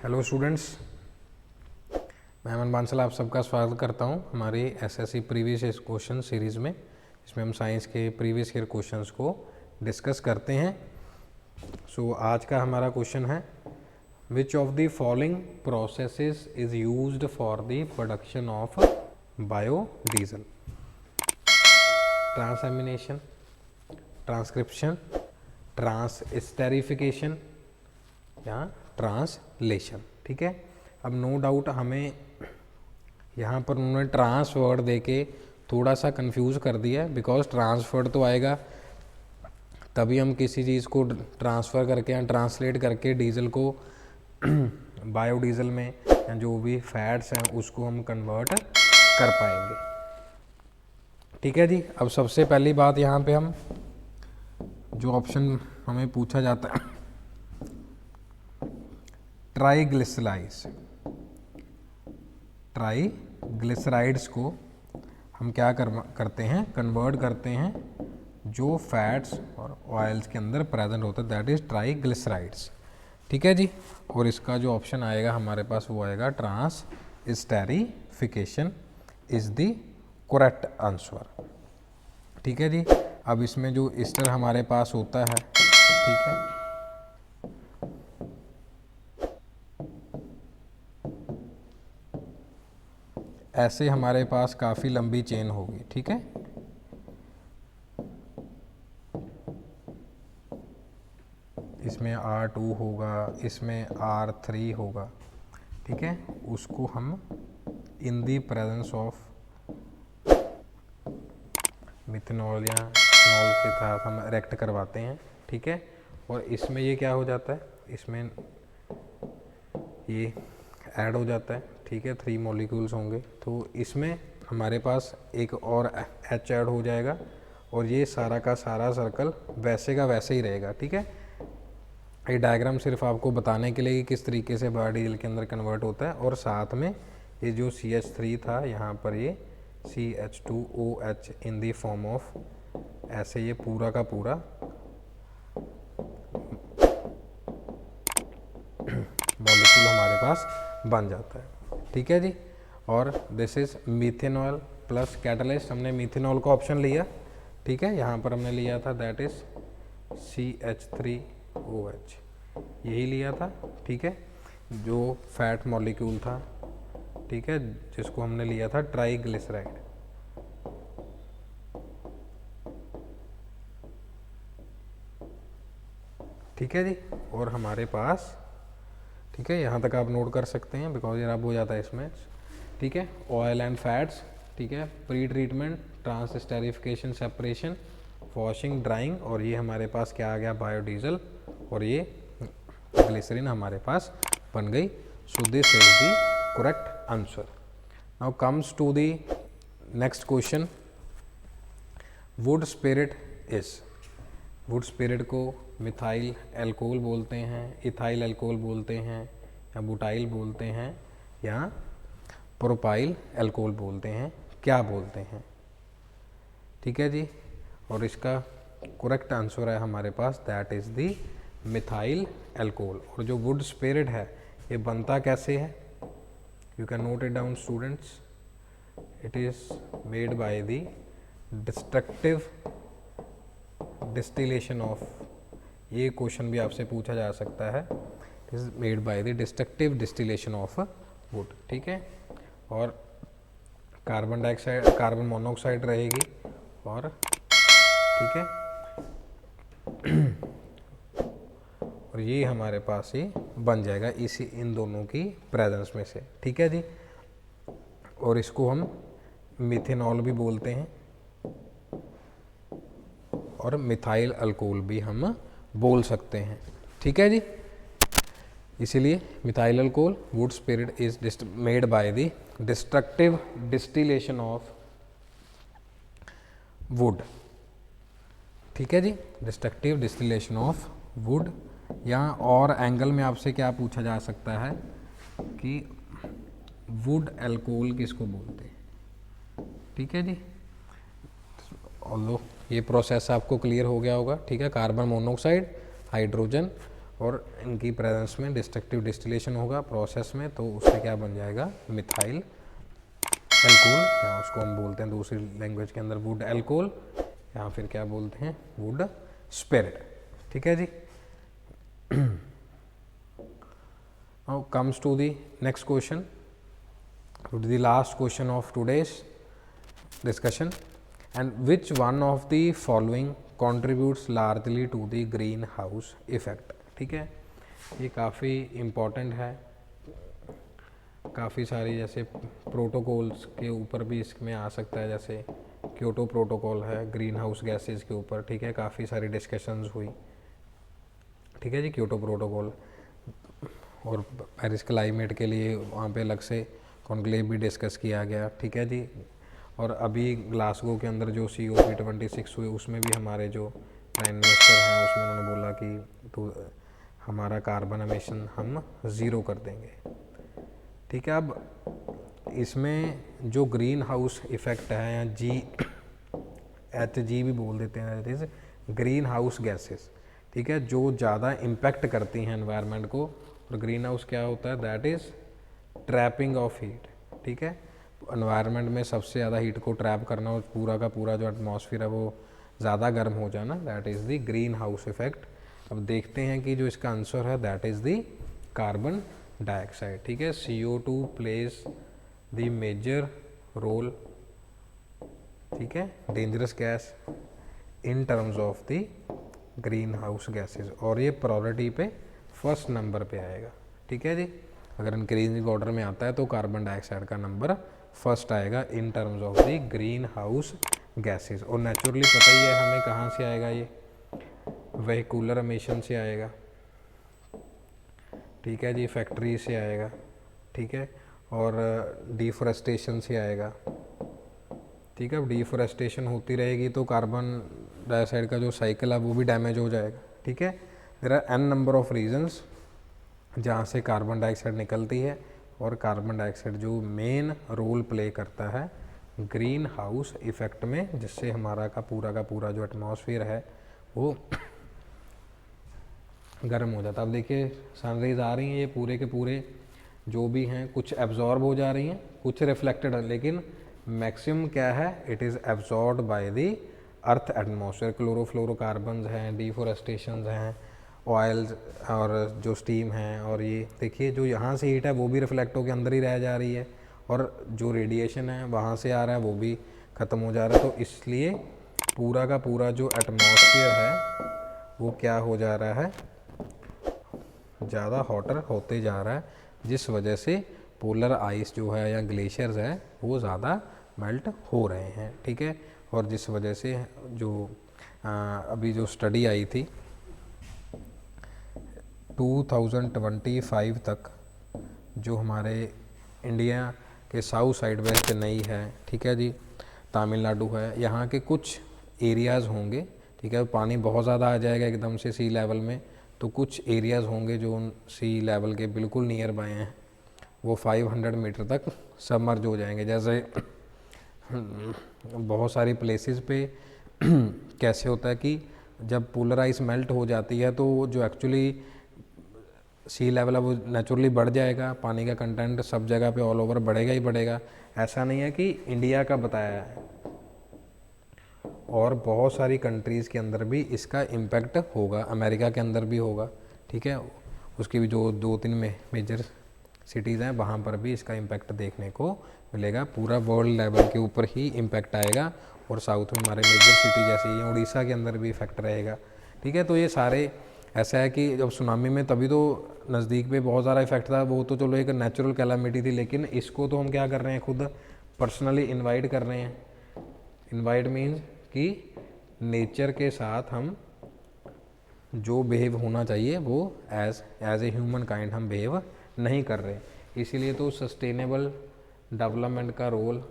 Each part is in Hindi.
हेलो स्टूडेंट्स, मैं अमन बांसल आप सबका स्वागत करता हूं हमारी SSC previous year question series में। इसमें हम साइंस के प्रीवियस ईयर क्वेश्चंस को डिस्कस करते हैं। आज का हमारा क्वेश्चन है, which of the following processes is used for the production of biodiesel? Transamination, transcription, transesterification या ट्रांसलेशन। ठीक है, अब नो डाउट हमें यहाँ पर उन्होंने ट्रांस वर्ड दे के थोड़ा सा कंफ्यूज कर दिया है, बिकॉज ट्रांस वर्ड तो आएगा तभी हम किसी चीज़ को ट्रांसफ़र करके या ट्रांसलेट करके डीजल को बायोडीजल में या जो भी फैट्स हैं उसको हम कन्वर्ट कर पाएंगे। ठीक है जी, अब सबसे पहली बात यहाँ पे हम जो ऑप्शन हमें पूछा जाता है, ट्राइग्लिसराइड्स। ट्राइग्लिसराइड्स को हम क्या करते हैं, कन्वर्ट करते हैं जो फैट्स और ऑयल्स के अंदर प्रेजेंट होता है, दैट इज ट्राइग्लिसराइड्स। ठीक है जी, और इसका जो ऑप्शन आएगा हमारे पास वो आएगा ट्रांसस्टेरिफिकेशन इज द करेक्ट आंसर। ठीक है जी, अब इसमें जो ईस्टर हमारे पास होता है, ठीक है, ऐसे हमारे पास काफ़ी लंबी चेन होगी। ठीक है, इसमें R2 होगा, इसमें R3 होगा। ठीक है, उसको हम इन दी प्रेजेंस ऑफ मिथेनॉल या फिनॉल के साथ हम रिएक्ट करवाते हैं। ठीक है, और इसमें ये क्या हो जाता है, इसमें ये ऐड हो जाता है। ठीक है, 3 मॉलिक्यूल्स होंगे, तो इसमें हमारे पास एक और H ऐड हो जाएगा और ये सारा का सारा सर्कल वैसे का वैसे ही रहेगा। ठीक है, ये डायग्राम सिर्फ आपको बताने के लिए कि किस तरीके से बायोडीजल के अंदर कन्वर्ट होता है, और साथ में ये जो CH3 था यहाँ पर ये CH2OH in the form of, ऐसे ये पूरा का पूरा मॉलिक्यूल हमारे पास बन जाता है। ठीक है जी, और this is methanol plus catalyst. हमने मीथेनॉल का ऑप्शन लिया। ठीक है, यहाँ पर हमने लिया था दैट इज CH3OH, यही लिया था। ठीक है, जो फैट मॉलिक्यूल था, ठीक है, जिसको हमने लिया था ट्राइग्लिसराइड। ठीक है जी, और हमारे पास, ठीक है, यहाँ तक आप नोट कर सकते हैं बिकॉज ये रब हो जाता है इसमें। ठीक है, ऑयल एंड फैट्स, ठीक है, pre treatment, transesterification, separation, washing, drying, और ये हमारे पास क्या आ गया, बायोडीजल, और ये ग्लिसरीन हमारे पास बन गई। So this is the correct answer. Now comes to the next question, wood spirit is. Wood spirit को मिथाइल एल्कोहल बोलते हैं, इथाइल एल्कोहल बोलते हैं, या बुटाइल बोलते हैं, या प्रोपाइल एल्कोहल बोलते हैं, क्या बोलते हैं? ठीक है जी, और इसका करेक्ट आंसर है हमारे पास that is the methyl alcohol. और जो वुड स्पिरिट है ये बनता कैसे है, you can note it down students, it is made by the destructive distillation of, ये क्वेश्चन भी आपसे पूछा जा सकता है, it is made by the destructive distillation of wood. ठीक है, और कार्बन डाइऑक्साइड, कार्बन मोनोऑक्साइड रहेगी, और ठीक है, और ये हमारे पास ही बन जाएगा इसी इन दोनों की प्रेजेंस में से। ठीक है जी, और इसको हम मिथेनॉल भी बोलते हैं और मिथाइल अल्कोहल भी हम बोल सकते हैं। ठीक है जी, इसीलिए methyl alcohol, would spirit is made by the destructive distillation of wood. ठीक है जी, डिस्ट्रक्टिव डिस्टिलेशन ऑफ वुड। या और एंगल में आपसे क्या पूछा जा सकता है कि वुड अल्कोहल किसको बोलते हैं? ठीक है जी, ऑल्दो ये प्रोसेस आपको क्लियर हो गया होगा। ठीक है, कार्बन मोनोऑक्साइड, हाइड्रोजन और इनकी प्रेजेंस में डिस्ट्रक्टिव डिस्टिलेशन होगा प्रोसेस में, तो उससे क्या बन जाएगा, मिथाइल एल्कोहल, या उसको हम बोलते हैं दूसरी लैंग्वेज के अंदर वुड एल्कोहल, या फिर क्या बोलते हैं, वुड स्पिरिट। ठीक है जी। Now comes to the next question, to the last question of today's discussion, and which one of the following contributes largely to the greenhouse effect। ठीक है, ये काफ़ी इम्पॉर्टेंट है, काफ़ी सारी जैसे प्रोटोकॉल्स के ऊपर भी इसमें आ सकता है, जैसे क्योटो प्रोटोकॉल है ग्रीन हाउस गैसेज के ऊपर। ठीक है, काफ़ी सारी डिस्कशंस हुई। ठीक है जी, क्योटो प्रोटोकॉल और पेरिस क्लाइमेट के लिए वहाँ पे अलग से कॉन्क्लेव भी डिस्कस किया गया। ठीक है जी, और अभी ग्लासगो के अंदर जो COP26 हुए उसमें भी हमारे जो प्राइम मिनिस्टर हैं उसमें उन्होंने बोला कि तो हमारा कार्बन एमिशन हम ज़ीरो कर देंगे। ठीक है, अब इसमें जो ग्रीन हाउस इफ़ेक्ट है, या GHG भी बोल देते हैं, that is green house gases. ठीक है, जो ज़्यादा इम्पैक्ट करती हैं एनवायरनमेंट को, और ग्रीन हाउस क्या होता है, that is trapping of heat. ठीक है, एनवायरनमेंट में सबसे ज़्यादा हीट को ट्रैप करना और पूरा का पूरा जो एटमॉस्फेयर है वो ज़्यादा गर्म हो जाना, that is the green house effect. अब देखते हैं कि जो इसका आंसर है that is the carbon dioxide. ठीक है, CO2 plays the major role, ठीक है, dangerous gas in terms of the green house gases, और ये प्रायोरिटी पे फर्स्ट नंबर पे आएगा। ठीक है जी, अगर इंक्रीजिंग ऑर्डर में आता है तो कार्बन डाइऑक्साइड का नंबर फर्स्ट आएगा इन terms of the green house gases. और नेचुरली पता ही है हमें कहाँ से आएगा, ये वेहिकुलर एमिशन से आएगा। ठीक है जी, फैक्ट्री से आएगा। ठीक है, और डिफोरेस्टेशन से आएगा। ठीक है, अब डिफोरेस्टेशन होती रहेगी तो कार्बन डाइऑक्साइड का जो साइकिल है वो भी डैमेज हो जाएगा। ठीक है, there are n number of reasons जहाँ से कार्बन डाइऑक्साइड निकलती है, और कार्बन डाइऑक्साइड जो मेन रोल प्ले करता है ग्रीन हाउस इफेक्ट में, जिससे हमारा का पूरा जो एटमॉस्फेयर है वो गर्म हो जाता है। अब देखिए सनरेज आ रही हैं, ये पूरे के पूरे जो भी हैं कुछ एब्जॉर्ब हो जा रही हैं, कुछ रिफ्लेक्टेड है, लेकिन मैक्सिमम क्या है, it is absorb by the earth atmosphere. Chlorofluorocarbons हैं, डिफोरेस्टेशन हैं, ऑयल्स और जो स्टीम है, और ये देखिए जो यहाँ से हीट है वो भी रिफ्लेक्ट होकर अंदर ही रह जा रही है, और जो रेडिएशन है वहाँ से आ रहा है वो भी ख़त्म हो जा रहा है। तो इसलिए पूरा का पूरा जो एटमॉस्फेयर है वो क्या हो जा रहा है, ज़्यादा हॉटर होते जा रहा है, जिस वजह से पोलर आइस जो है या ग्लेशियर्स है वो ज़्यादा मेल्ट हो रहे हैं। ठीक है, और जिस वजह से जो अभी जो स्टडी आई थी 2025 तक, जो हमारे इंडिया के साउथ साइड में चेन्नई है, ठीक है जी, तमिलनाडु है, यहाँ के कुछ एरियाज़ होंगे। ठीक है, पानी बहुत ज़्यादा आ जाएगा एकदम से सी लेवल में, तो कुछ एरियाज़ होंगे जो सी लेवल के बिल्कुल नियर बाय हैं, वो 500 मीटर तक सबमर्ज हो जाएंगे। जैसे बहुत सारी प्लेसेस पे कैसे होता है कि जब पोलर आइस मेल्ट हो जाती है तो जो एक्चुअली सी लेवल है वो नेचुरली बढ़ जाएगा, पानी का कंटेंट सब जगह पे ऑल ओवर बढ़ेगा ही बढ़ेगा। ऐसा नहीं है कि इंडिया का बताया है, और बहुत सारी कंट्रीज़ के अंदर भी इसका इम्पैक्ट होगा, अमेरिका के अंदर भी होगा। ठीक है, उसकी भी जो 2-3 मेजर सिटीज़ हैं वहाँ पर भी इसका इम्पैक्ट देखने को मिलेगा। पूरा वर्ल्ड लेवल के ऊपर ही इम्पैक्ट आएगा, और साउथ में हमारे मेजर सिटी जैसे ही उड़ीसा के अंदर भी इफेक्ट रहेगा। ठीक है, तो ये सारे ऐसा है कि जब सुनामी में तभी तो नज़दीक पे बहुत ज़्यादा इफेक्ट था, वो तो चलो एक नेचुरल कैलामिटी थी, लेकिन इसको तो हम क्या कर रहे हैं, खुद पर्सनली इन्वाइट कर रहे हैं। इन्वाइट मीन्स कि नेचर के साथ हम जो बिहेव होना चाहिए वो एज ए ह्यूमन काइंड हम बिहेव नहीं कर रहे, इसीलिए तो सस्टेनेबल डेवलपमेंट का रोल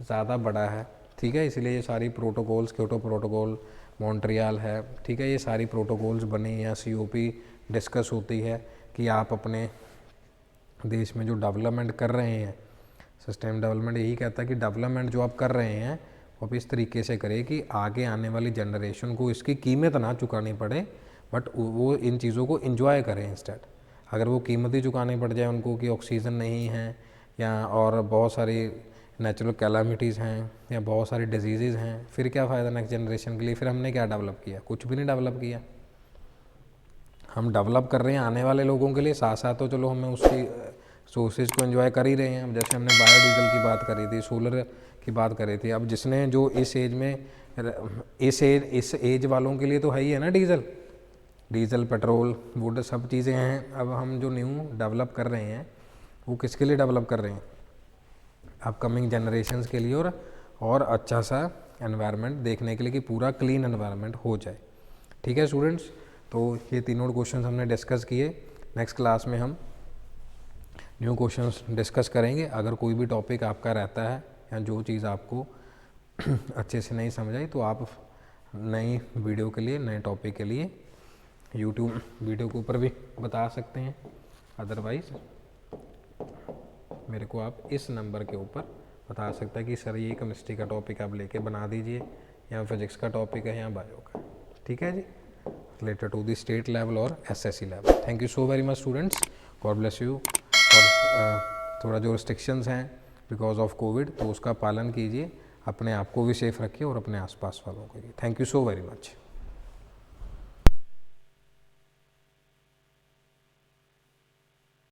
ज़्यादा बड़ा है। ठीक है, इसलिए ये सारी प्रोटोकॉल्स, क्योटो प्रोटोकॉल, मॉन्ट्रियल है, ठीक है, ये सारी प्रोटोकॉल्स बने हैं, COP डिस्कस होती है कि आप अपने देश में जो डेवलपमेंट कर रहे हैं, सस्टेनेबल डेवलपमेंट यही कहता है कि डेवलपमेंट जो आप कर रहे हैं वो आप इस तरीके से करें कि आगे आने वाली जनरेशन को इसकी कीमत ना चुकानी पड़े, बट वो इन चीज़ों को इन्जॉय करें इंस्टेड। अगर वो कीमत ही चुकानी पड़ जाए उनको कि ऑक्सीजन नहीं है या और बहुत सारी नेचुरल कैलामिटीज़ हैं या बहुत सारी डिजीज़ हैं, फिर क्या फ़ायदा नेक्स्ट जनरेशन के लिए? फिर हमने क्या डेवलप किया? कुछ भी नहीं डेवलप किया। हम डेवलप कर रहे हैं आने वाले लोगों के लिए, साथ साथ तो चलो हमें उसकी सोर्सेज को एंजॉय कर ही रहे हैं। अब जैसे हमने बायोडीजल की बात करी थी, सोलर की बात करी थी, अब जिसने जो इस एज में इस एज वालों के लिए तो है ही है ना डीजल पेट्रोल वुड सब चीज़ें हैं। अब हम जो न्यू डेवलप कर रहे हैं वो किसके लिए डेवलप कर रहे हैं? अपकमिंग जनरेशन्स के लिए और अच्छा सा एनवायरनमेंट देखने के लिए कि पूरा क्लीन एनवायरनमेंट हो जाए। ठीक है स्टूडेंट्स, तो ये तीनों क्वेश्चंस हमने डिस्कस किए। नेक्स्ट क्लास में हम न्यू क्वेश्चंस डिस्कस करेंगे। अगर कोई भी टॉपिक आपका रहता है या जो चीज़ आपको अच्छे से नहीं समझ आई तो आप नई वीडियो के लिए, नए टॉपिक के लिए यूट्यूब वीडियो के ऊपर भी बता सकते हैं। अदरवाइज़ मेरे को आप इस नंबर के ऊपर बता सकते हैं कि सर ये केमिस्ट्री का टॉपिक आप लेके बना दीजिए, या फिजिक्स का टॉपिक है या बायो का। ठीक है जी, related to the state level और SSC level. Thank you so very much students, God bless you. और थोड़ा जो रिस्ट्रिक्शंस हैं बिकॉज ऑफ कोविड, तो उसका पालन कीजिए, अपने आप को भी सेफ रखिए और अपने आसपास वालों को भी। Thank you so very much.